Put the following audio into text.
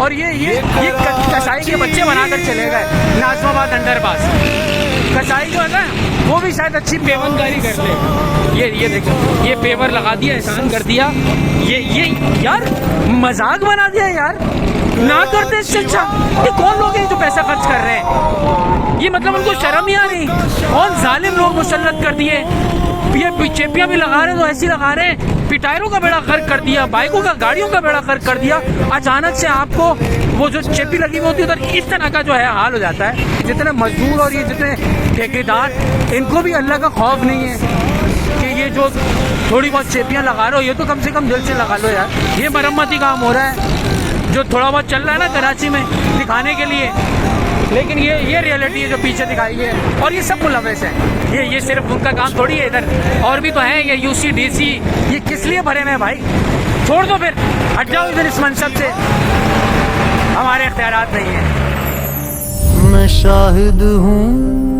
और ये कसाई के बच्चे बनाकर चले गए नाजमाबाद अंडरपास। कसाई जो है ना वो भी शायद अच्छी पेवनदारी कर ले। ये देखो ये पेवर लगा दिया, एहसान कर दिया। ये यार मजाक बना दिया यार, ना करते इससे अच्छा। ये कौन लोग हैं जो पैसा खर्च कर रहे हैं? ये मतलब उनको शर्म ही आ रही? कौन जालिम लोग मुसल्लत कर दिए। ये चेपियां भी लगा रहे हैं तो ऐसी लगा रहे हैं, पिटायरों का बेड़ा गर्क कर दिया, बाइकों का गाड़ियों का बेड़ा गर्क कर दिया। अचानक से आपको वो जो चेपी लगी हुई होती है उधर इस तरह का जो है हाल हो जाता है। जितने मजदूर और ये जितने ठेकेदार, इनको भी अल्लाह का खौफ नहीं है कि ये जो थोड़ी बहुत चेपियां लगा रहे हो ये तो कम से कम दिल से लगा लो यार। ये मरम्मती काम हो रहा है जो थोड़ा बहुत चल रहा है ना कराची में दिखाने के लिए, लेकिन ये रियलिटी है जो पीछे दिखाई है। और ये सब मुलविस है, ये सिर्फ उनका काम थोड़ी है, इधर और भी तो है। ये यूसी डीसी ये किस लिए भरे हैं भाई? छोड़ दो फिर, हट जाओ इधर इस मनसब से, हमारे इख्तियारात नहीं है। मैं शाहिद हूँ